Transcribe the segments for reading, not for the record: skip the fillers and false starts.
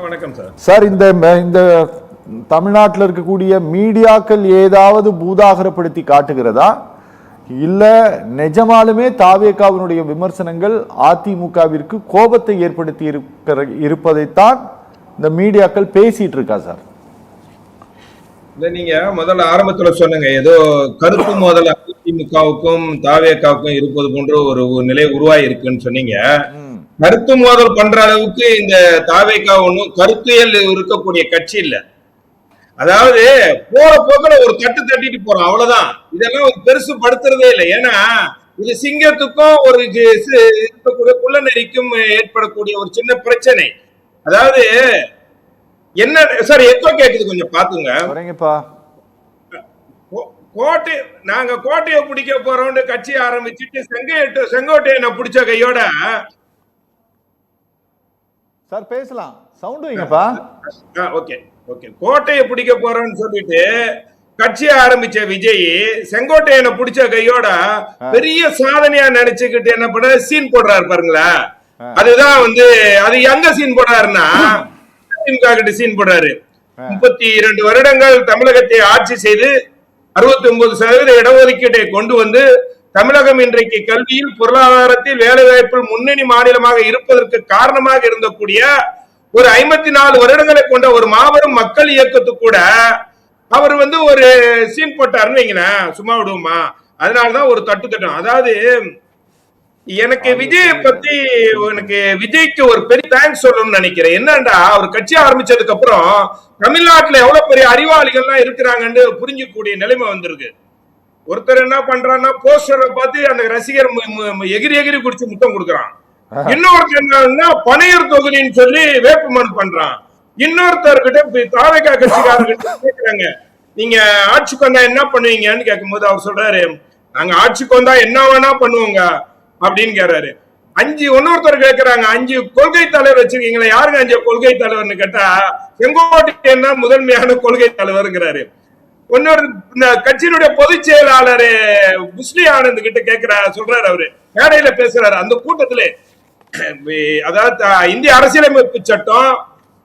வணக்கம் sir. Sir, இந்த தமிழ்நாட்டில் இருக்கக்கூடிய மீடியாக்கள் ஏதாவது பூதாகரப்படுத்தி காட்டுகிறதா, இல்ல நிஜமாலுமே தாவேகாவினுடைய விமர்சனங்கள் அதிமுகவிற்கு கோபத்தை ஏற்படுத்தி இருப்பதைத்தான் இந்த மீடியாக்கள் பேசிட்டு இருக்கா சார்? நீங்க முதல்ல ஆரம்பத்துல சொன்னீங்க ஏதோ கருத்து மோதல் அதிமுகவுக்கும் தாவேகாவுக்கும் இருப்பது போன்ற ஒரு நிலை உருவாகி இருக்குன்னு சொன்னீங்க. கருத்து மோதல் பண்ற அளவுக்கு இந்த தாவேகா ஒன்றும் கருத்தியல் இருக்கக்கூடிய கட்சி இல்ல. அதாவது போற போக்குல ஒரு தட்டிட்டு போறோம், அவ்வளவுதான். இதெல்லாம் ஒரு பெருசு படுத்துறதே இல்லை. ஏன்னா இது சிங்கத்துக்கும் ஒரு இருக்கக்கூடிய குள்ளநெறிக்கும் ஏற்படக்கூடிய ஒரு சின்ன பிரச்சனை. அதாவது என்ன சார், எக்கோ கேக்குது, கொஞ்சம் பாத்துங்க. கோட்டை நாங்க கோட்டையை பிடிக்க போறோம்னு கட்சி ஆரம்பிச்சுட்டு செங்கோட்டையை பிடிச்ச கையோட சார் பேசலாம், சவுண்ட் வைங்கப்பா. Okay okay. கோட்டையை பிடிக்க போறோம்னு சொல்லிட்டு கட்சி ஆரம்பிச்ச விஜய் செங்கோட்டையனை பிடிச்ச கையோட பெரிய சாதனையா நினைச்சுக்கிட்டு என்ன பண்ண சீன் போடுறாரு பாருங்களா. அதுதான் வந்து அது எங்க சீன் போடுறாருன்னா திமுக கிட்ட சீன் போடுறாரு. 32 வருடங்கள் தமிழகத்தை ஆட்சி செய்து 69% இடஒதுக்கீட்டை கொண்டு வந்து தமிழகம் இன்றைக்கு கல்வியில், பொருளாதாரத்தில், வேலை வாய்ப்பில் முன்னணி மாநிலமாக இருப்பதற்கு காரணமாக இருந்தக்கூடிய ஒரு 54 வருடங்களை கொண்ட ஒரு மாபெரும் மக்கள் இயக்கத்துக்கு கூட அவர் வந்து ஒரு சீன் போட்டாருன்னு வைங்களேன், சும்மா விடுவோமா? அதனாலதான் ஒரு தட்டம். அதாவது எனக்கு விஜயை பத்தி விஜய்க்கு ஒரு பெரிய தேங்க்ஸ் சொல்லணும்னு நினைக்கிறேன். என்னண்டா, அவர் கட்சி ஆரம்பிச்சதுக்கு அப்புறம் தமிழ்நாட்டுல எவ்வளவு பெரிய அறிவாளிகள்லாம் இருக்கிறாங்கன்னு புரிஞ்சக்கூடிய நிலைமை வந்திருக்கு. ஒருத்தர் என்ன பண்றான்னா போஸ்டரை பார்த்து அந்த ரசிகர் எகிரி எகிரி குடிச்சு முத்தம் கொடுக்குறான். இன்னொருத்தர் என்னன்னா பனையூர் தொகுதின்னு சொல்லி வேட்புமனு பண்றான். இன்னொருத்தர்கிட்ட தாவேகா கட்சிக்காரர்கிட்ட கேட்கிறாங்க, நீங்க ஆட்சிக்கு வந்தா என்ன பண்ணுவீங்கன்னு கேட்கும்போது அவர் சொல்றாரு, நாங்க ஆட்சிக்கு வந்தா என்ன வேணா பண்ணுவோங்க அப்படின்னு கேட்றாரு. இன்னொருத்தர் கேட்கிறாங்க, 5 கொள்கை தலைவர் வச்சிருக்கீங்களா, யாருங்க 5 கொள்கை தலைவர்னு கேட்டா செங்கோட்டையன் தான் முதன்மையான கொள்கை தலைவருங்கிறாரு. இன்னொரு கட்சியினுடைய பொதுச் செயலாளர் முஸ்லி ஆனந்த் கிட்ட சொல்றாரு, அவரு மேடையில பேசுறாரு அந்த கூட்டத்திலே. அதாவது இந்திய அரசியலமைப்பு சட்டம்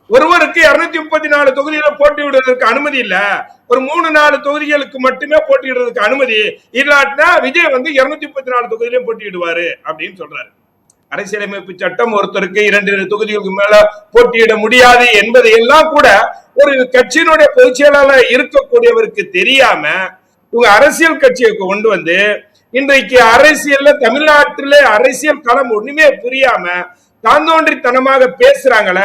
ஒருவருக்கு 234 தொகுதியில போட்டியிடுவதற்கு அனுமதி இல்ல, ஒரு 3-4 தொகுதிகளுக்கு மட்டுமே போட்டியிடுறதுக்கு அனுமதி இல்லாட்டினா விஜய் வந்து 234 தொகுதியிலும் போட்டியிடுவாரு அப்படின்னு சொல்றாரு. அரசியலமைப்பு சட்டம் ஒருத்தருக்கு 2 தொகுதிகளுக்கு மேல போட்டியிட முடியாது என்பதை எல்லாம் கூட ஒரு கட்சியினுடைய பொதுச் செயலாளர் இருக்கக்கூடியவருக்கு தெரியாம இவங்க அரசியல் கட்சியை கொண்டு வந்து இன்றைக்கு அரசியல்ல தமிழ்நாட்டிலே அரசியல் களம் ஒண்ணுமே புரியாம தாந்தோன்றித்தனமாக பேசுறாங்கள.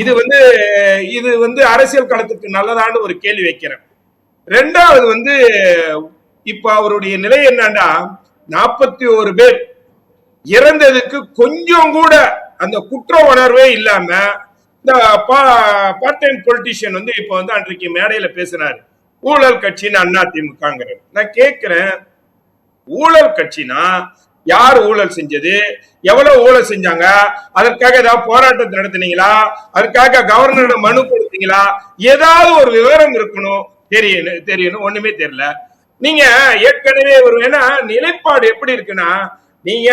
இது வந்து அரசியல் களத்துக்கு நல்லதான்னு ஒரு கேள்வி வைக்கிறேன். ரெண்டாவது வந்து இப்ப அவருடைய நிலை என்னன்னா, 41 பேர் இறந்ததுக்கு கொஞ்சம் கூட அந்த குற்ற உணர்வே இல்லாம இந்த பார்ட் டைம் பொலிட்டிஷியன் வந்து இப்ப வந்து அன்றைக்கு மேடையில பேசினாரு, ஊழல் கட்சின்னு அதிமுகங்கிறது. நான் கேட்கிறேன், ஊழல் கட்சினா யார் ஊழல் செஞ்சது, எவ்வளவு ஊழல் செஞ்சாங்க, அதற்காக ஏதாவது போராட்டத்தை நடத்தினீங்களா, அதற்காக கவர்னரிடம் மனு கொடுத்தீங்களா, ஏதாவது ஒரு விவரம் இருக்கணும், தெரியணும். ஒண்ணுமே தெரியல. நீங்க ஏற்கனவே ஒரு நிலைப்பாடு எப்படி இருக்குன்னா, நீங்க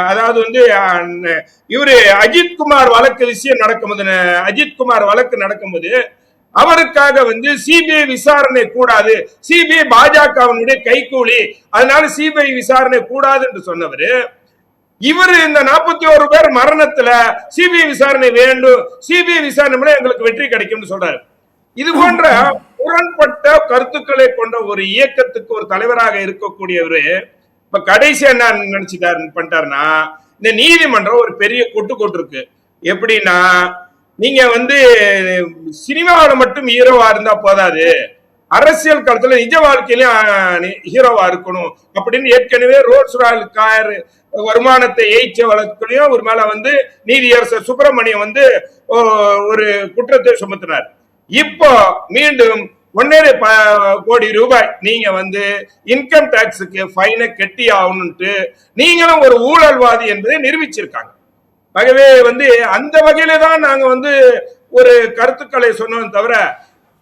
அதாவது வந்து இவரு அஜித்குமார் வழக்கு விஷயம் நடக்கும்போது, அஜித்குமார் வழக்கு நடக்கும்போது அவருக்காக வந்து சிபிஐ விசாரணை கூடாது, சிபிஐ பாஜகவினுடைய கைகூலி, அதனால சிபிஐ விசாரணை கூடாது என்று சொன்னவரு இவரு இந்த 41 பேர் மரணத்துல சிபிஐ விசாரணை வேண்டும், சிபிஐ விசாரணை எங்களுக்கு வெற்றி கிடைக்கும் சொல்றாரு. இது போன்ற முரண்பட்ட கருத்துக்களை கொண்ட ஒரு இயக்கத்துக்கு ஒரு தலைவராக இருக்கக்கூடியவரு இப்ப கடைசி என்ன பண்ணிட்டாருன்னா, இந்த நீதிமன்றம் ஒரு பெரிய கொட்டு இருக்கு. எப்படின்னா, நீங்க வந்து சினிமாவில மட்டும் ஹீரோவா இருந்தா போதாது, அரசியல் களத்துல நிஜ வாழ்க்கையிலும் ஹீரோவா இருக்கணும் அப்படின்னு ஏற்கனவே ரோல்ஸ் ராயல் கார் வருமானத்தை ஏய்ச்ச வழக்குலையும் ஒரு மேல வந்து நீதியரசர் சுப்பிரமணியம் வந்து ஒரு குற்றத்தை சுமத்தினார். இப்போ மீண்டும் 1.5 கோடி ரூபாய் நீங்க வந்து இன்கம் டாக்ஸுக்கு ஃபைனை கட்டி ஆகணும்ட்டு நீங்களும் ஒரு ஊழல்வாதி என்பதை நிரூபிச்சிருக்காங்க. ஆகவே வந்து அந்த வகையில தான் நாங்க வந்து ஒரு கருத்துக்களை சொன்னோம் தவிர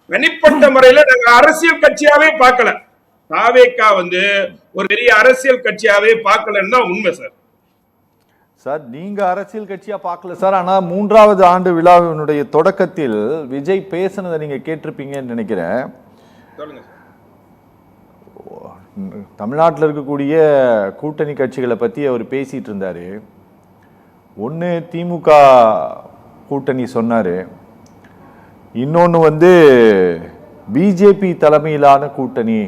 தனிப்பட்ட முறையில நாங்க அரசியல் கட்சியாவே பார்க்கல. தாவேகா வந்து ஒரு பெரிய அரசியல் கட்சியாவே பார்க்கலன்னு தான் உண்மை சார். சார் நீங்க அரசியல் கட்சியா பார்க்கல சார். ஆனா 3வது ஆண்டு விழாவினுடைய தொடக்கத்தில் விஜய் பேசுனதை நீங்க கேட்டிருப்பீங்கன்னு நினைக்கிறேன். சொல்லுங்க. தமிழ்நாட்டில் இருக்கக்கூடிய கூட்டணி கட்சிகளை பத்தி அவர் பேசிட்டு இருந்தாரு. ஒன்று திமுக கூட்டணி சொன்னாரு, இன்னொன்று பிஜேபி தலைமையிலான கூட்டணி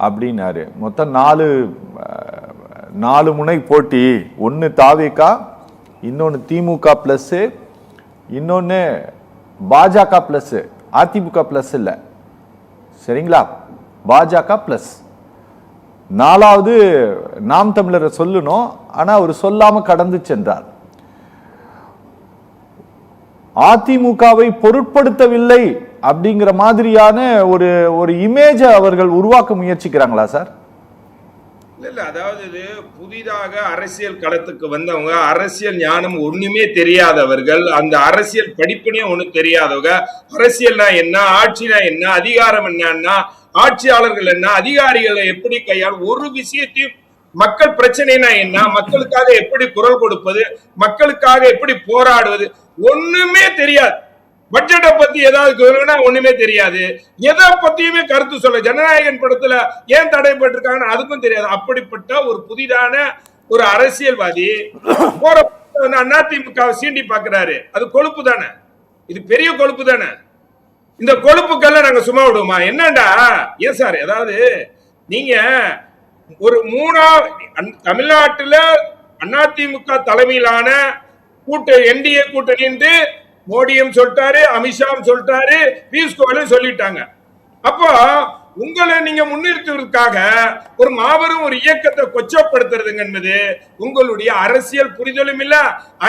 அப்படின்னாரு. மொத்தம் 4 முனை போட்டி. ஒன்று தாவேகா, இன்னொன்று திமுக பிளஸ், இன்னொன்று பாஜக பிளஸ், அதிமுக பிளஸ் இல்லை, சரிங்களா, பாஜக பிளஸ். 4வது நாம் தமிழரை சொல்லணும், ஆனா அவர் சொல்லாம கடந்து சென்றார். அதிமுகவை பொருட்படுத்தவில்லை அப்படிங்கிற மாதிரியான ஒரு இமேஜை அவர்கள் உருவாக்க முயற்சிக்கிறாங்களா சார்? இல்ல, அதாவது இது புதிதாக அரசியல் களத்துக்கு வந்தவங்க, அரசியல் ஞானம் ஒண்ணுமே தெரியாதவர்கள், அந்த அரசியல் படிப்பினே ஒண்ணும் தெரியாதவங்க, அரசியல்னா என்ன, ஆட்சினா என்ன, அதிகாரம் என்னன்னா, ஆட்சியாளர்கள் என்ன, அதிகாரிகளை எப்படி கையாள், ஒரு விஷயத்தையும், மக்கள் பிரச்சனைனா என்ன, மக்களுக்காக எப்படி குரல் கொடுப்பது, மக்களுக்காக எப்படி போராடுவது, ஒண்ணுமே தெரியாது. பட்ஜெட்டை பத்தி ஏதாவது ஒண்ணுமே தெரியாது. எதை பத்தியுமே கருத்து சொல்ல, ஜனநாயகன் படத்துல ஏன் தடைப்பட்டிருக்காங்கன்னு அதுக்கும் தெரியாது. அப்படிப்பட்ட ஒரு புதிதான ஒரு அரசியல்வாதி போற அதிமுக சீண்டி பாக்குறாரு. அது கொழுப்பு தானே, இது பெரிய கொழுப்பு தானே. இந்த கொழுப்புக்கெல்லாம் நாங்க சும்மா விடுவோமா? என்னண்டா ஏன் சார், அதாவது நீங்க ஒரு தமிழ்நாட்டுல அதிமுக தலைமையிலான என்டிஏ கூட்டணி மோடியும் சொல்லிட்டாரு, அமித்ஷாவும் சொல்லிட்டாரு, பியூஷ் கோயலும் சொல்லிட்டாங்க. அப்போ உங்களை நீங்க முன்னிறுத்துவதற்காக ஒரு மாபெரும் ஒரு இயக்கத்தை கொச்சப்படுத்துறதுங்க என்பது உங்களுடைய அரசியல் புரிதலும் இல்ல,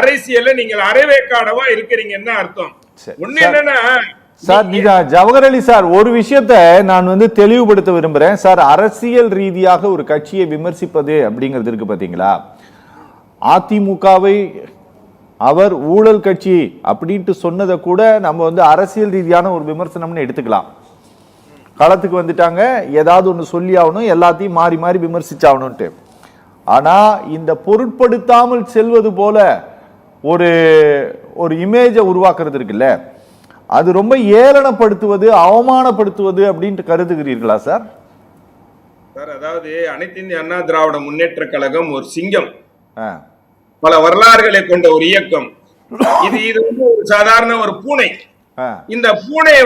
அரசியல்ல நீங்கள் அரைவேக்காடவா இருக்கிறீங்கன்னு அர்த்தம். ஒண்ணு என்னன்னா சார், ஜவஹர் அலி சார், ஒரு விஷயத்தை நான் தெளிவுபடுத்த விரும்புறேன் சார். அரசியல் ரீதியாக ஒரு கட்சியை விமர்சிப்பது அப்படிங்கிறது இருக்கு பாத்தீங்களா, அதிமுகவை அவர் ஊழல் கட்சி அப்படின்ட்டு சொன்னதை கூட நம்ம அரசியல் ரீதியான ஒரு விமர்சனம்னு எடுத்துக்கலாம். களத்துக்கு வந்துட்டாங்க, ஏதாவது ஒன்று சொல்லி ஆகணும், எல்லாத்தையும் மாறி மாறி விமர்சிச்சாகணும்ட்டு. ஆனா இந்த பொருட்படுத்தாமல் செல்வது போல ஒரு இமேஜை உருவாக்குறது இருக்குல்ல, அது ரொம்ப ஏளனப்படுத்துவது, அவமானப்படுத்துவது அப்படின்ட்டு கருதுகிறீர்களா சார்? சார், அதாவது அனைத்து இந்திய அண்ணா திராவிட முன்னேற்ற கழகம் ஒரு சிங்கம், பல வரலாறுகளை கொண்ட ஒரு இயக்கம். இது ஒரு சாதாரண ஒரு பூனை. இந்த பூனையை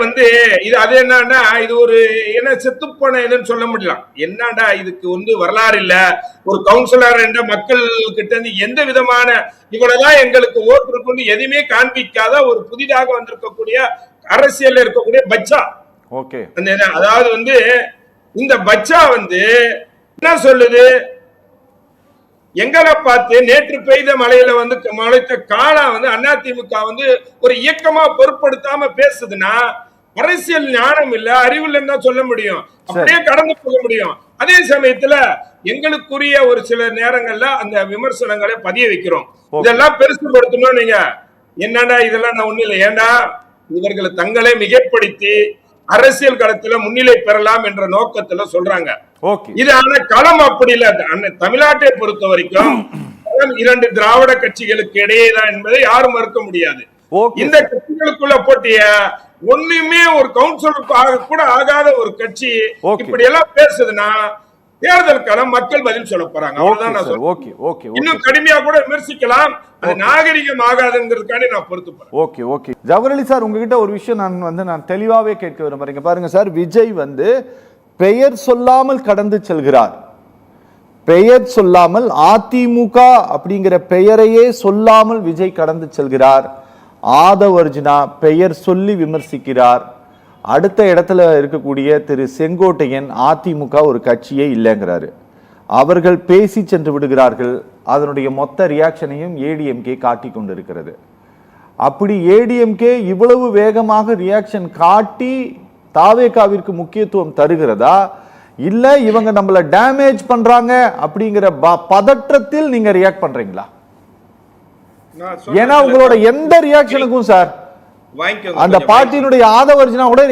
இது அது என்னன்னா, இது ஒரு என்ன செத்துப்போனதுன்னு சொல்ல முடியலாம். என்னடா இதுக்கு வரலாறு இல்ல, ஒரு கவுன்சிலர் என்ற மக்கள் கிட்ட எந்த விதமான இவ்வளவுதான் எங்களுக்கு ஓட்டு இருக்குன்னு எதுவுமே காண்பிக்காத ஒரு புதிதாக வந்திருக்கக்கூடிய அரசியல் இருக்கக்கூடிய பச்சா. ஓகே, அதாவது இந்த பச்சா என்ன சொல்லுது, எங்களை பார்த்து நேற்று பெய்த மழையில முளைத்த காலா அதிமுக ஒரு இயக்கமா பொருட்படுத்தாம பேசுதுன்னா அரசியல் ஞானம் இல்ல, அறிவு இல்லைன்னு தான் சொல்ல முடியும். அப்படியே கடந்து போக முடியும். அதே சமயத்துல எங்களுக்குரிய ஒரு சில நேரங்கள்ல அந்த விமர்சனங்களை பதிய வைக்கிறோம். இதெல்லாம் பெருசுபடுத்தணும். நீங்க என்னடா இதெல்லாம் நான் ஒண்ணு இல்லை, ஏண்டா இவர்களை தங்களை மிகைப்படுத்தி அரசியல் களத்துல முன்னிலை பெறலாம் என்ற நோக்கத்துல சொல்றாங்க. இது ஆனா களம் அப்படி இல்ல. தமிழ்நாட்டை பொறுத்த வரைக்கும் 2 திராவிட கட்சிகளுக்கு இடையேதான் என்பதை யாரும் மறுக்க முடியாது. இந்த கட்சிகளுக்குள்ள போட்டிய ஒண்ணுமே ஒரு கவுன்சிலருக்கு கூட ஆகாத ஒரு கட்சி இப்படி எல்லாம் பேசுதுன்னா தேர்தல் களம் மக்கள் பதில் சொல்ல போறாங்க. அவ்வளவுதான் நான் சொல்றேன். இன்னும் கடுமையா கூட விமர்சிக்கலாம், அது நாகரிகம் ஆகாதுங்கிறதுக்காண்டி நான் பொறுத்துப்பேன். Okay okay Jawahar Ali sir, உங்ககிட்ட ஒரு விஷயம் நான் தெளிவாவே கேட்க விரும்புறேன். பாருங்க சார், விஜய் பெயர் சொல்லாமல் கடந்து செல்கிறார். பெயர் சொல்லாமல், அதிமுக அப்படிங்கிற பெயரையே சொல்லாமல் விஜய் கடந்து செல்கிறார். ஆதவ் அர்ஜுனா பெயர் சொல்லி விமர்சிக்கிறார். அடுத்த இடத்துல இருக்கக்கூடிய திரு செங்கோட்டையன் அதிமுக ஒரு கட்சியே இல்லைங்கிறாரு. அவர்கள் பேசி சென்று விடுகிறார்கள். அதனுடைய மொத்த ரியாக்ஷனையும் ஏடிஎம்கே காட்டி கொண்டிருக்கிறது. அப்படி ஏடிஎம்கே இவ்வளவு வேகமாக ரியாக்ஷன் காட்டி தாவேகாவிற்கு முக்கியத்துவம் தருகிறதா, இல்ல இவங்க நம்மள டேமேஜ் பண்றாங்க அப்படிங்கிற பதற்றத்தில் நீங்க ரியாக்ட் பண்றீங்களா? ஏன்னா உங்களோட எந்த ரியாக்ஷனுக்கும் சார் அந்த பார்ட்டியினுடைய ஆதவ அர்ஜுனா கூட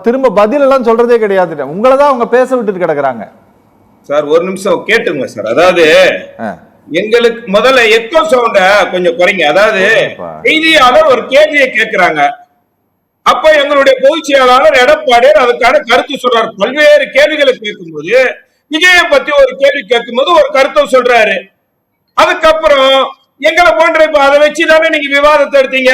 திரும்ப பதில் எல்லாம் சொல்றதே கிடையாது. உங்களை தான் அவங்க பேச விட்டுட்டு கிடக்குறாங்க. சார் ஒரு நிமிஷம் கேட்டுங்க சார். அதாவது எங்களுக்கு முதல்ல எக்கோ சவுண்ட கொஞ்சம் குறைங்க. அதாவது செய்தியாளர் ஒரு கேள்வியை கேட்கிறாங்க, அப்ப எங்களுடைய பொதுச் செயலாளர் எடப்பாடியார் அதுக்கான கருத்து சொல்றாரு. பல்வேறு கேள்விகளை கேட்கும்போது விஜயை பத்தி ஒரு கேள்வி கேட்கும்போது ஒரு கருத்தை சொல்றாரு. அதுக்கப்புறம் எங்களை போன்ற இப்ப அதை வச்சுதானே நீங்க விவாதத்தை எடுத்தீங்க.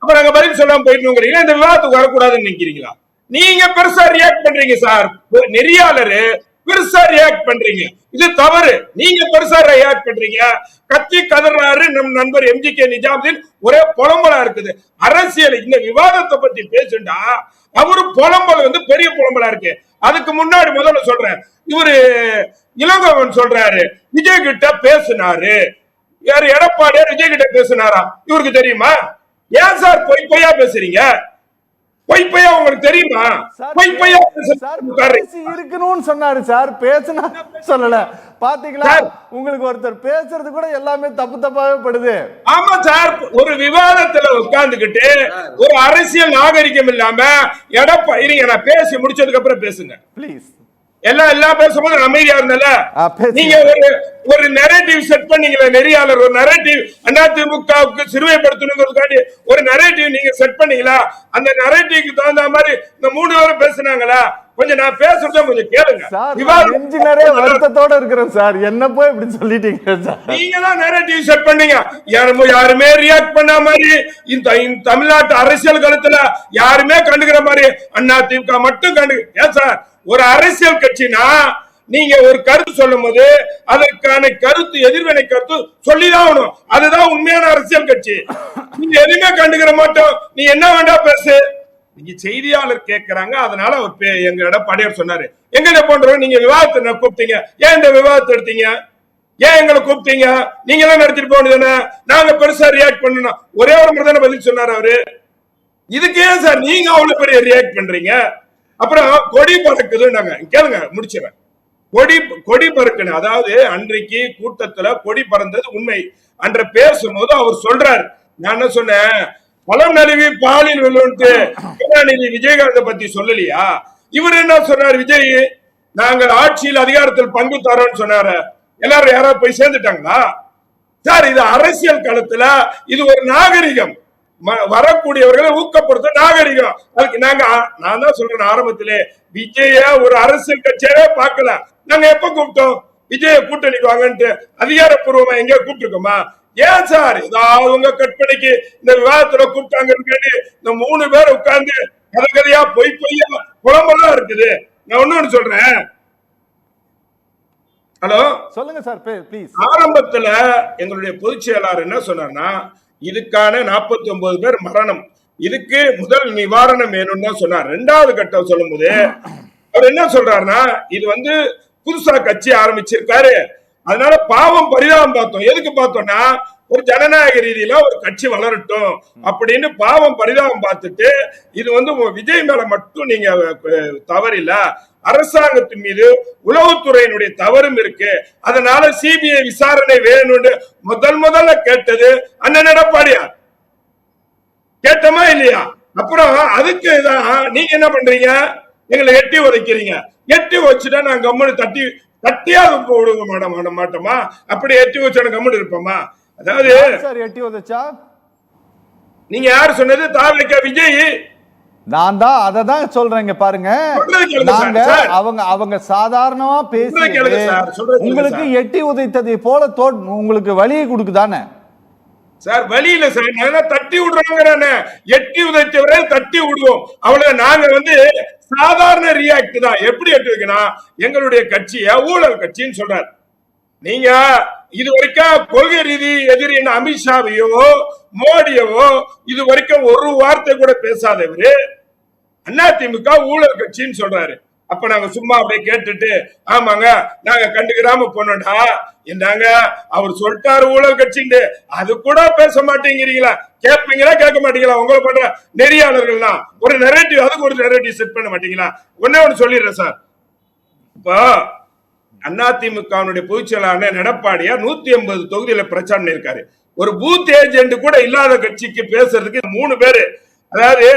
அப்ப நாங்க பதில் சொல்லாம போயிட்டு இந்த விவாதத்துக்கு வரக்கூடாதுன்னு நினைக்கிறீங்களா? நீங்க பெருசா ரியாக்ட் பண்றீங்க சார். நெறியாளரு பெருசா ரியாக்ட் பண்றீங்க, இது தவறு. நீங்க பெருசா ரியாக்ட் பண்றீங்க. கத்தி கதறாரு நம் நண்பர் எம்ஜிகே நிஜாமுதீன், ஒரே புலம்பலா இருக்குது. அரசியல் இந்த விவாதத்தை பத்தி பேசுண்டா அவரு புலம்பல் வந்து பெரிய புலம்பலா இருக்கு. அதுக்கு முன்னாடி முதல்ல சொல்றேன், இவரு இளங்கோவன் சொல்றாரு விஜய் கிட்ட பேசினாரு. யாரு? எடப்பாடியார் விஜய் கிட்ட பேசினாரா? இவருக்கு தெரியுமா? ஏன் சார் பொய் பொய்யா பேசுறீங்க? பொய் பொய்யா உங்களுக்கு தெரியுமா? பொய் பொய்யா இருக்கணும்னு சொன்னாரு சார், பேசினா சொல்லல. பாத்தீங்களா, உங்களுக்கு ஒருத்தர் பேசுறது கூட எல்லாமே தப்பு தப்பாவே படுது. ஆமா சார், ஒரு விவாதத்துல உட்கார்ந்துகிட்டு ஒரு அரசியல் நாகரிகம் இல்லாம எடப்பாடி, நான் பேசி முடிச்சதுக்கு அப்புறம் பேசுங்க ப்ளீஸ். எல்லாம் பேசும்போது அமைதியா இருந்தல. நீங்க ஒரு நரேட்டிவ் செட் பண்ணீங்களா? நெறியாளர் ஒரு நரேட்டிவ் அதிமுகவுக்கு சிறுமைப்படுத்தணுங்கிறதுக்காண்டி ஒரு நரேட்டிவ் நீங்க செட் பண்ணீங்களா? அந்த நரேட்டிவ்க்கு தகுந்த மாதிரி இந்த 3 பேரும் பேசுனாங்களா? கொஞ்சம் நான் பேசுறத கொஞ்சம் கேளுங்க. இன்ஜினியரே வருத்தத்தோட இருக்கிறேன் சார், என்ன போய் இப்படி சொல்லிட்டீங்க சார். நீங்க தான் நரேட்டிவ் செட் பண்ணீங்க. யாருமே ரியாக்ட் பண்ண மாதிரி இந்த தமிழ்நாட்டு அரசியல் களத்துல யாருமே கண்டுக்கிற மாதிரி அதிமுக மட்டும் ஏன் சார், ஒரு அரசியல் கட்சினா நீங்க ஒரு கருத்து சொல்லும் போது அதற்கான கருத்து எதிர்வினை கருத்து சொல்லிதான் ஆகணும். அதுதான் உண்மையான அரசியல் கட்சி. நீங்க எதுவுமே கண்டுக்கிற மாட்டோம், நீ என்ன வேண்டா பேசு. நீங்க செய்தியாளர் கேட்கிறாங்க, அதனால அவர் எங்க எடப்பாடியார் சொன்னாரு, எங்களை போன்றவங்க நீங்க விவாதத்தை கூப்பிட்டீங்க, ஏன் இந்த விவாதத்தை எடுத்தீங்க? ஏன் எங்களை கூப்பிட்டீங்க? நீங்க தான் நடத்திட்டு போனதுதானே, நாங்க பெருசா ரியாக்ட் பண்ணணும். ஒரே ஒரு முறை தானே பதில் சொன்னாரு அவரு. இதுக்கு ஏன் சார் நீங்க அவ்வளவு பெரிய ரியாக்ட் பண்றீங்க? அப்புறம் கொடி பறக்குதுன்னாங்க, கேளுங்க முடிச்சிடறேன். கொடி பறக்குன்னு, அதாவது அன்றைக்கு கூட்டத்துல கொடி பறந்தது உண்மை. அன்ற பேசும்போது அவர் சொல்றாரு, நான் என்ன சொன்னேன், பழம் நழுவி பாலில் விழுந்து கருணாநிதி விஜயகாந்த் பத்தி சொல்லலையா? இவர் என்ன சொன்னார், விஜய் நாங்கள் ஆட்சியில் அதிகாரத்தில் பங்கு தரோம்னு சொன்னாரு. எல்லாரும் யாராவது போய் சேர்ந்துட்டாங்களா சார்? இது அரசியல் களத்துல இது ஒரு நாகரிகம், வரக்கூடியவர்களை ஊக்கப்படுத்த நாகரிகம். அதுக்கு நான் தான் சொல்றேன் ஆரம்பத்திலே, விஜய ஒரு அரசியல் கட்சியாவே பார்க்கல. நாங்க எப்ப கூப்பிட்டோம் விஜய கூட்டணிக்கு வாங்கன்ட்டு? அதிகாரப்பூர்வமா எங்க கூப்பிட்டுருக்கோமா? ஏன் சார் ஏதாவது உங்க கற்பனைக்கு இந்த விவாதத்துல கூப்பிட்டாங்க? இந்த 3 பேர் உட்கார்ந்து கதையா பொய் பொய்யா குழம்பெல்லாம் இருக்குது. நான் ஒண்ணு சொல்றேன். ஹலோ சொல்லுங்க சார் ப்ளீஸ். ஆரம்பத்துல எங்களுடைய பொதுச் செயலாளர் என்ன சொன்னார்னா, இதுக்கான 49 பேர் மரணம், இதுக்கு முதல் நிவாரணம் வேணும்னு தான் சொன்னார். 2வது கட்டம் சொல்லும் போது அவர் என்ன சொல்றாருன்னா, இது வந்து புதுசா கட்சி ஆரம்பிச்சிருக்காரு, அதனால பாவம் பரிதாபம் பார்த்தோம். எதுக்கு பார்த்தோம்னா, ஒரு ஜனநாயக ரீதியில ஒரு கட்சி வளரட்டும் அப்படின்னு பாவம் பரிதாபம் பார்த்துட்டு, இது வந்து விஜய் மேல மட்டும் நீங்க தவறில்ல, அரசாங்கத்தின் மீது உளவுத்துறையினுடைய தவறும் இருக்கு, அதனால சிபிஐ விசாரணை வேணும்னு முதல்ல கேட்டது அண்ணன் எடப்பாடியார். கேட்டமா இல்லையா? அப்புறம் அதுக்கு நீங்க என்ன பண்றீங்க, எங்களை எட்டி உதைக்கிறீங்க. எட்டி வச்சுட்டா நான் கம்முனு தட்டியாவது போடுங்க மாட்டோமா? அப்படி எட்டி வச்சா கம்முனு இருப்போமா? அதாவது எட்டி உதைச்சா நீங்க யாரு சொன்னது? தாவேகா விஜய். நான் தான் அதை தான் சொல்றேங்க பாருங்க. அவங்க சாதாரணமா பேசி உங்களுக்கு எட்டி உதைத்ததை போல உங்களுக்கு வழியை கொடுக்குதானே சார்? வழி இல்ல சார், நாங்க தட்டி விடுறோங்க. எட்டி உதைத்தவரை தட்டி விடுவோம், அவ்வளவு. நாங்க வந்து சாதாரண ரியாக்ட் தான். எப்படி எட்டி வைக்கணும், எங்களுடைய கட்சிய ஊழல் கட்சின்னு சொல்றாரு. நீங்க இது வரைக்கும் கொள்கை ரீதி எதிரி அமித்ஷாவையோ மோடியவோ இது வரைக்கும் ஒரு வார்த்தை கூட பேசாதவரு அதிமுக ஊழல் கட்சின்னு சொல்றாரு. அப்ப நாங்க சும்மா அப்படியே கேட்டுட்டு ஆமாங்க நாங்க கண்டுக்கிறாம போனோம்டா, என்னங்க அவர் சொல்லிட்டாரு ஊழல் கட்சின்னு, அது கூட பேச மாட்டேங்கிறீங்களா? கேட்பீங்களா கேட்க மாட்டீங்களா? உங்களை பண்ற நெறியாளர்கள்லாம் ஒரு நெரேட்டிவ், அதுக்கு ஒரு நெரேட்டிவ் செட் பண்ண மாட்டீங்களா? ஒண்ணு சொல்லிடுறேன் சார். இப்போ அதிமுக பொதுச் செயலாளர் எடப்பாடியார் 180 தொகுதியில பிரச்சாரம் இருக்காரு. ஒரு பூத் ஏஜென்ட் கூட இல்லாத கட்சிக்கு பேசுறதுக்கு 3 பேரு, அதாவது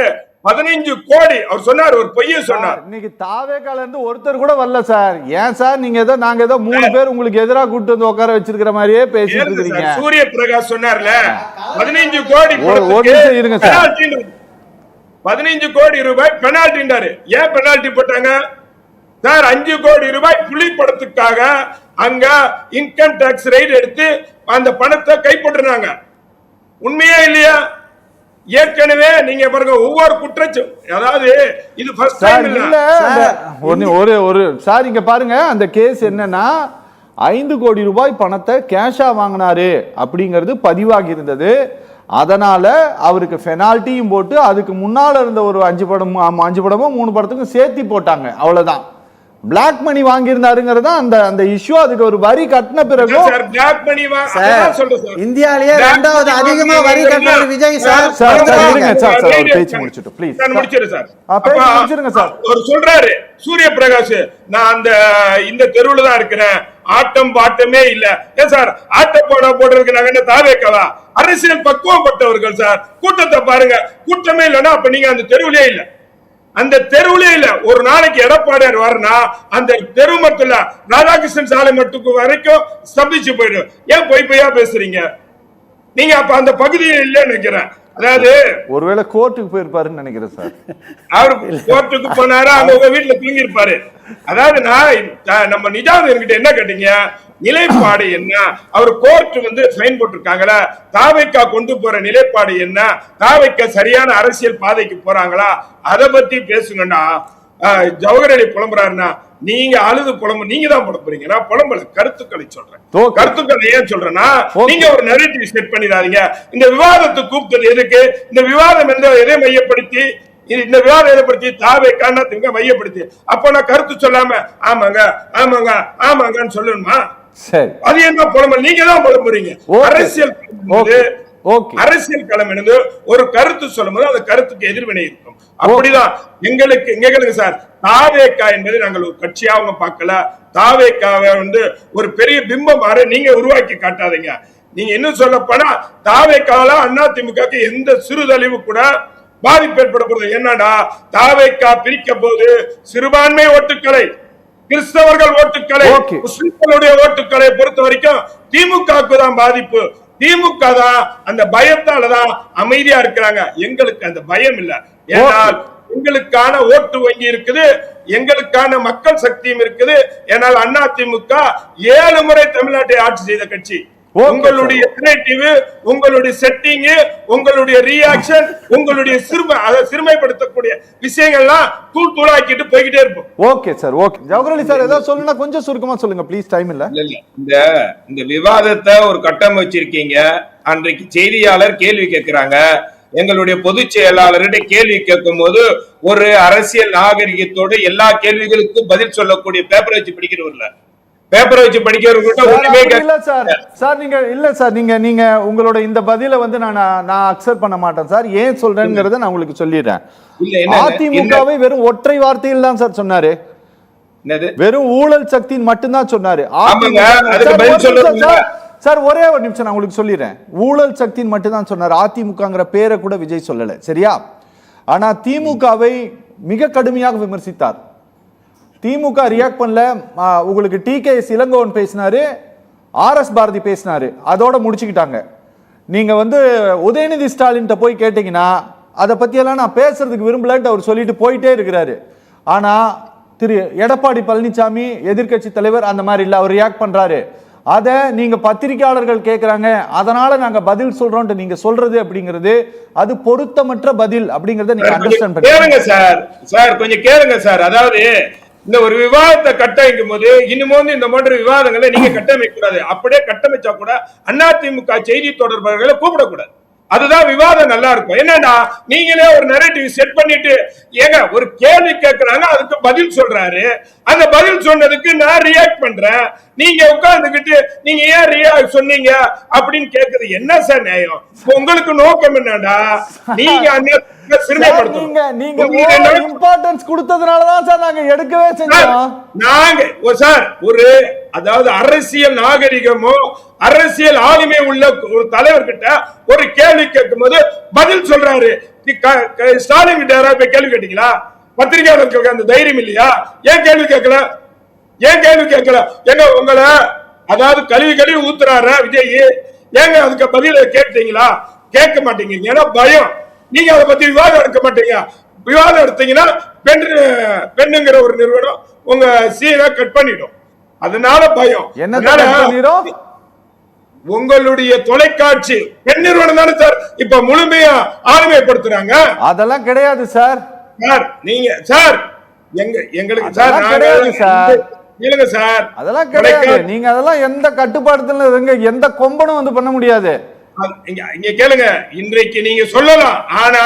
15 கோடி அவர் சொன்னார், ஒரு பொய்யை சொன்னார். இன்னைக்கு தாவேக்கால இருந்து ஒருத்தர் கூட வரல சார். ஏன் சார் நீங்க ஏதோ நாங்க ஏதோ 3 பேர் உங்களுக்கு எதிராக கூட்டு வந்து உட்கார வச்சிருக்கிற மாதிரியே பேசிட்டு இருக்கீங்க. சூரிய பிரகாஷ் சொன்னார்ல 15 கோடி இருங்க சார், 15 கோடி ரூபாய் பெனால்டின்றாரு. ஏன் பெனால்டி போட்டாங்க சார்? 5 கோடி ரூபாய் புலி படத்துக்காக அங்க இன்கம் டாக்ஸ் ரைட் எடுத்து அந்த பணத்தை கைப்பற்றினாங்க. உண்மையா இல்லையா? ஏற்கனவே நீங்க பாருங்க, ஒவ்வொரு குற்றச்சும், அதாவது இது ஃபர்ஸ்ட் டைம் இல்ல ஒரு சார் இங்க பாருங்க, அந்த கேஸ் என்னன்னா 5 கோடி ரூபாய் பணத்தை கேஷா வாங்கினாரு அப்படிங்கிறது பதிவாகி இருந்தது. அதனால அவருக்கு பெனால்ட்டியும் போட்டு அதுக்கு முன்னால இருந்த ஒரு 5 படமோ 3 படத்துக்கும் சேர்த்து போட்டாங்க. அவ்வளவுதான். பிளாக் மணி வாங்கியிருந்தாருங்கிறதா அந்த இஷ்யூ. அதுக்கு ஒரு வரி கட்டின பிறகு இந்தியாவிலேயே இரண்டாவது அதிகமா வரி கட்டினார் விஜய் சார். பேச்சு முடிச்சுட்டு ப்ளீஸ் முடிச்சிருங்க சார். அவர் சொல்றாரு சூரிய பிரகாஷ், நான் இந்த தெருவுல தான் இருக்கிறேன், ஆட்டம் பாட்டமே இல்ல. ஏன் சார் ஆட்டம் போடுறதுக்கு நாங்க என்ன தாவேக்கவா? அரசியல் பக்குவம் பட்டவர்கள் சார். கூட்டத்தை பாருங்க, கூட்டமே இல்லைன்னா அப்ப நீங்க அந்த தெருவுலயே இல்ல. அந்த தெருவுலே இல்ல. ஒரு நாளைக்கு எடப்பாடியார் வரனா அந்த தெரு மட்டும் இல்ல, ராதாகிருஷ்ணன் சாலை மட்டுக்கு வரைக்கும் ஸ்தம்பிச்சு போயிடும். ஏன் பொய்யா பேசுறீங்க நீங்க? அப்ப அந்த பகுதியே இல்லன்னு நினைக்கிறேன். அதாவது ஒருவேளை கோர்ட்டுக்கு போயிருப்பாருன்னு நினைக்கிறேன் சார். அவரு கோர்ட்டுக்கு போனாரு, அவங்க உங்க வீட்டுல தூங்கி இருப்பாரு. அதாவது நம்ம நிஜாம் என்கிட்ட என்ன கேட்டீங்க, நிலைப்பாடு என்ன? அவர் கோர்ட் ஃபைன் போட்டிருக்காங்களா? தாவைக்கா கொண்டு போற நிலைப்பாடு என்ன? தாவைக்கா சரியான அரசியல் பாதைக்கு போறாங்களா? அதை பத்தி பேசுங்கன்னா ஜவஹர் அலி புலம்புறாருன்னா நீங்க அழுது நீங்க தான் புலம்புறீங்க. நான் புலம்பல, கருத்துக்களை சொல்றேன். கருத்துக்களை ஏன் சொல்றேன்னா, நீங்க ஒரு நரேட்டிவ் செட் பண்ணிடாதீங்க. இந்த விவாதத்தை கூப்பிட்டது எதுக்கு? இந்த விவாதம் எதை மையப்படுத்தி? இந்த விவாதம் எதைப்படுத்தி? தாவேக்கான மையப்படுத்தி. அப்ப நான் கருத்து சொல்லாம ஆமாங்க ஆமாங்க ஆமாங்கன்னு சொல்லணுமா? அது என்ன புலம்பல்? நீங்க தான் புலம்புறீங்க. அரசியல் களம் என்பது ஒரு கருத்து சொல்லும் போது அந்த கருத்துக்கு எதிர்வினை இருக்கும். அப்படிதான் எங்களுக்கு சார் தாவேக்கா என்பது நாங்கள் ஒரு கட்சியாக பார்க்கல. தாவேக்காவை ஒரு பெரிய பிம்பம் நீங்க உருவாக்கி காட்டாதீங்க. நீங்க இன்னும் சொல்ல போனா தாவேக்கால அதிமுக எந்த சிறுதழிவு கூட பாதிப்பு ஏற்பட போறது என்னடா? தாவேக்கா பிரிக்க போது சிறுபான்மை ஓட்டுக்களை, கிறிஸ்தவர்கள் ஓட்டுக்களை, முஸ்லிம்களுடைய ஓட்டுக்களை பொறுத்த வரைக்கும் திமுகவுக்கு தான் பாதிப்பு. திமுக தான் அந்த பயத்தாலதான் அமைதியா இருக்கிறாங்க. எங்களுக்கு அந்த பயம் இல்ல. ஏனால் எங்களுக்கான ஓட்டு வங்கி இருக்குது, எங்களுக்கான மக்கள் சக்தியும் இருக்குது. ஏனால் அதிமுக 7 முறை தமிழ்நாட்டை ஆட்சி செய்த கட்சி. உங்களுடைய கிரியேட்டிவ், உங்களுடைய செட்டிங், உங்களுடைய ரியாக்ஷன், உங்களுடைய சிறுமைப்படுத்தக்கூடிய விஷயங்கள்லாம் தூளாக்கிட்டு போய்கிட்டே இருப்போம். Okay sir, okay. Jawahar Ali sir ஏதாவது சொல்லணும்னா கொஞ்சம் சுருக்கமா சொல்லுங்க ப்ளீஸ், டைம் இல்ல. இந்த விவாதத்தை ஒரு கட்டம் வச்சிருக்கீங்க. அன்றைக்கு செய்தியாளர் கேள்வி கேட்கிறாங்க, எங்களுடைய பொதுச் செயலாளர்கிட்ட கேள்வி கேட்கும் போது ஒரு அரசியல் நாகரிகத்தோடு எல்லா கேள்விகளுக்கும் பதில் சொல்லக்கூடிய பேப்பரை வச்சு படிக்கிறவர்ல பேப்பரை வச்சு படிக்கிறவங்க நீங்க உங்களோட இந்த பதில நான் அக்செப்ட் பண்ண மாட்டேன் சார். ஏன் சொல்றேங்கிறத நான் உங்களுக்கு சொல்லிடுறேன். அதிமுகவை வெறும் ஒற்றை வார்த்தையில் தான் சார் சொன்னாரு. வெறும் ஊழல் சக்தியின் மட்டும்தான் சொன்னாரு. சார் ஒரே ஒரு நிமிஷம் நான் உங்களுக்கு சொல்லிடுறேன். ஊழல் சக்தியின் மட்டும்தான் சொன்னார். அதிமுகங்கிற பேரை கூட விஜய் சொல்லல, சரியா? ஆனா திமுகவை மிக கடுமையாக விமர்சித்தார். திமுக ரியாக்ட் பண்ணல. உங்களுக்கு TKS இளங்கோவன் பேசினாரு, RS பாரதி பேசினாரு, அதோட முடிச்சுக்கிட்டாங்க. நீங்க உதயநிதி ஸ்டாலின் போய் கேட்டீங்கன்னா அதை பத்தியெல்லாம் நான் பேசுறதுக்கு விரும்பலன்ட்டு அவர் சொல்லிட்டு போயிட்டே இருக்கிறாரு. ஆனா திரு எடப்பாடி பழனிசாமி எதிர்கட்சி தலைவர் அந்த மாதிரி இல்ல, அவர் ரியாக்ட் பண்றாரு. அத நீங்க பத்திரிகையாளர்கள் கேட்கறாங்க, அதனால நாங்க பதில் சொல்றோம் நீங்க சொல்றது அப்படிங்கிறது அது பொருத்தமற்ற பதில் அப்படிங்கறத நீங்க அண்டர்ஸ்டாண்ட் பண்ணுங்க சார். கொஞ்சம் கேளுங்க சார். அதாவது இந்த ஒரு விவாதத்தை கட்டமைக்கும் போது இன்னும் இந்த போன்ற விவாதங்களை நீங்க கட்டமைக்க கூடாது. அப்படியே கட்டமைச்சா கூட அதிமுக செய்தி தொடர்பாளர்களை கூப்பிடக்கூடாது. அதுதான் விவாதம் நல்லா இருக்கும். என்னன்னா நீங்களே ஒரு நரேட்டிவ் செட் பண்ணிட்டு ஏங்க ஒரு கேள்வி கேட்கறாங்க, அதுக்கு பதில் சொல்றாரு, அந்த பதில் சொன்னதுக்கு நான் ரியாக்ட் பண்றேன். நீங்க உட்கார்ந்துகிட்டு நீங்க ஏன் ரியாக்ட் சொன்னீங்க அப்படின்னு கேக்குறது என்ன சார் நியாயம்? உங்களுக்கு நோக்கம் என்னடா? நீங்க இம்பார்ட்டன்ஸ் கொடுத்ததுனாலதான் சார் நாங்க எடுக்கவே செஞ்சோம். ஒரு அதாவது அரசியல் நாகரிகமோ அரசியல் ஆளுமை உள்ள ஒரு தலைவர் கிட்ட ஒரு கேள்வி கேட்கும் போது பதில் சொல்றாரு. ஸ்டாலின் கிட்ட யாராவது போய் கேள்வி கேட்டீங்களா? பத்திரிகையாளர்களுக்கு அந்த தைரியம் இல்லையா? ஏன் கேள்வி கேட்கல? ஏங்க உங்களை அதாவது கழுவி ஊத்துறாரு விஜய், ஏங்க அதுக்கு பதில கேட்டீங்களா? கேட்க மாட்டீங்க. ஏன்னா பயம். நீங்க அதை பத்தி விவாதம் எடுக்க மாட்டீங்க. விவாதம் எடுத்தீங்கன்னா பெண்ணுங்கிற ஒரு நிறுவனம் உங்க சீனை கட் பண்ணிடும். அதனால பயம். உங்களுடைய தொலைக்காட்சி பெண் நிறுவனம் தானே சார் இப்ப முழுமையா ஆளுமைப்படுத்துறாங்க. அதெல்லாம் கிடையாது சார். நீங்க சார் எங்களுக்கு சார் இல்லங்க சார், அதெல்லாம் கிடையாது. நீங்க அதெல்லாம் எந்த கட்டுப்பாடுல எந்த கொம்பனும் வந்து பண்ண முடியாது. இங்க கேளுங்க, இன்றைக்கு நீங்க சொல்லலாம், ஆனா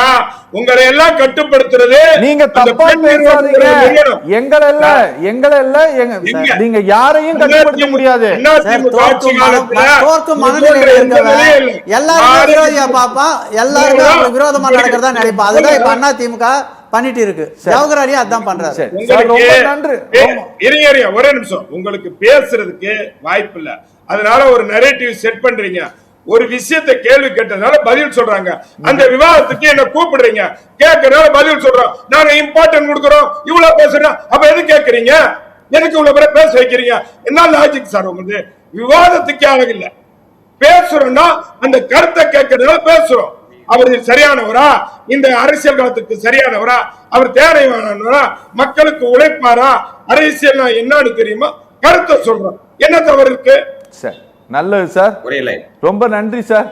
உங்களை எல்லாம் கட்டுப்படுத்துறது நீங்க தப்பா பேசாதீங்க. எங்களை இல்ல நீங்க யாரையும் கட்டுப்படுத்த முடியாது. எல்லாருமே விரோதியா பாப்பா, எல்லாருமே விரோதமா நடக்கிறதா நினைப்பா. அதுதான் இப்ப அண்ணா திமுக பண்ணிட்டு இருக்கு. ஜவஹர் அதான் பண்றாரு. ஒரே நிமிஷம், உங்களுக்கு பேசுறதுக்கு வாய்ப்பு இல்ல, அதனால ஒரு நரேட்டிவ் செட் பண்றீங்க. ஒரு விஷயத்தை கேள்வி கேட்டதுனால பதில் சொல்றாங்க. அந்த விவாதத்துக்கு என்ன கூப்பிடுறீங்க, கேட்கறதுனால பதில் சொல்றோம். நாங்க இம்பார்ட்டன்ட் கொடுக்கறோம், இவ்வளவு பேசுறோம். அப்ப எது கேட்கறீங்க? எதுக்கு இவ்வளவு பேரை பேச வைக்கிறீங்க? என்ன லாஜிக் சார் உங்களுக்கு? விவாதத்துக்கு ஆளுங்க இல்ல, பேசுறோம்னா அந்த கருத்தை கேட்கறதுனால பேசுறோம். அவர் சரியானவரா? இந்த அரசியல் காலத்துக்கு சரியானவரா? அவர் தேவையானவரா? மக்களுக்கு உழைப்பாரா? அரசியல் என்னன்னு தெரியுமா? கருத்தை சொல்றோம். என்ன தவறு இருக்கு? நல்லது சார், ரொம்ப நன்றி சார்.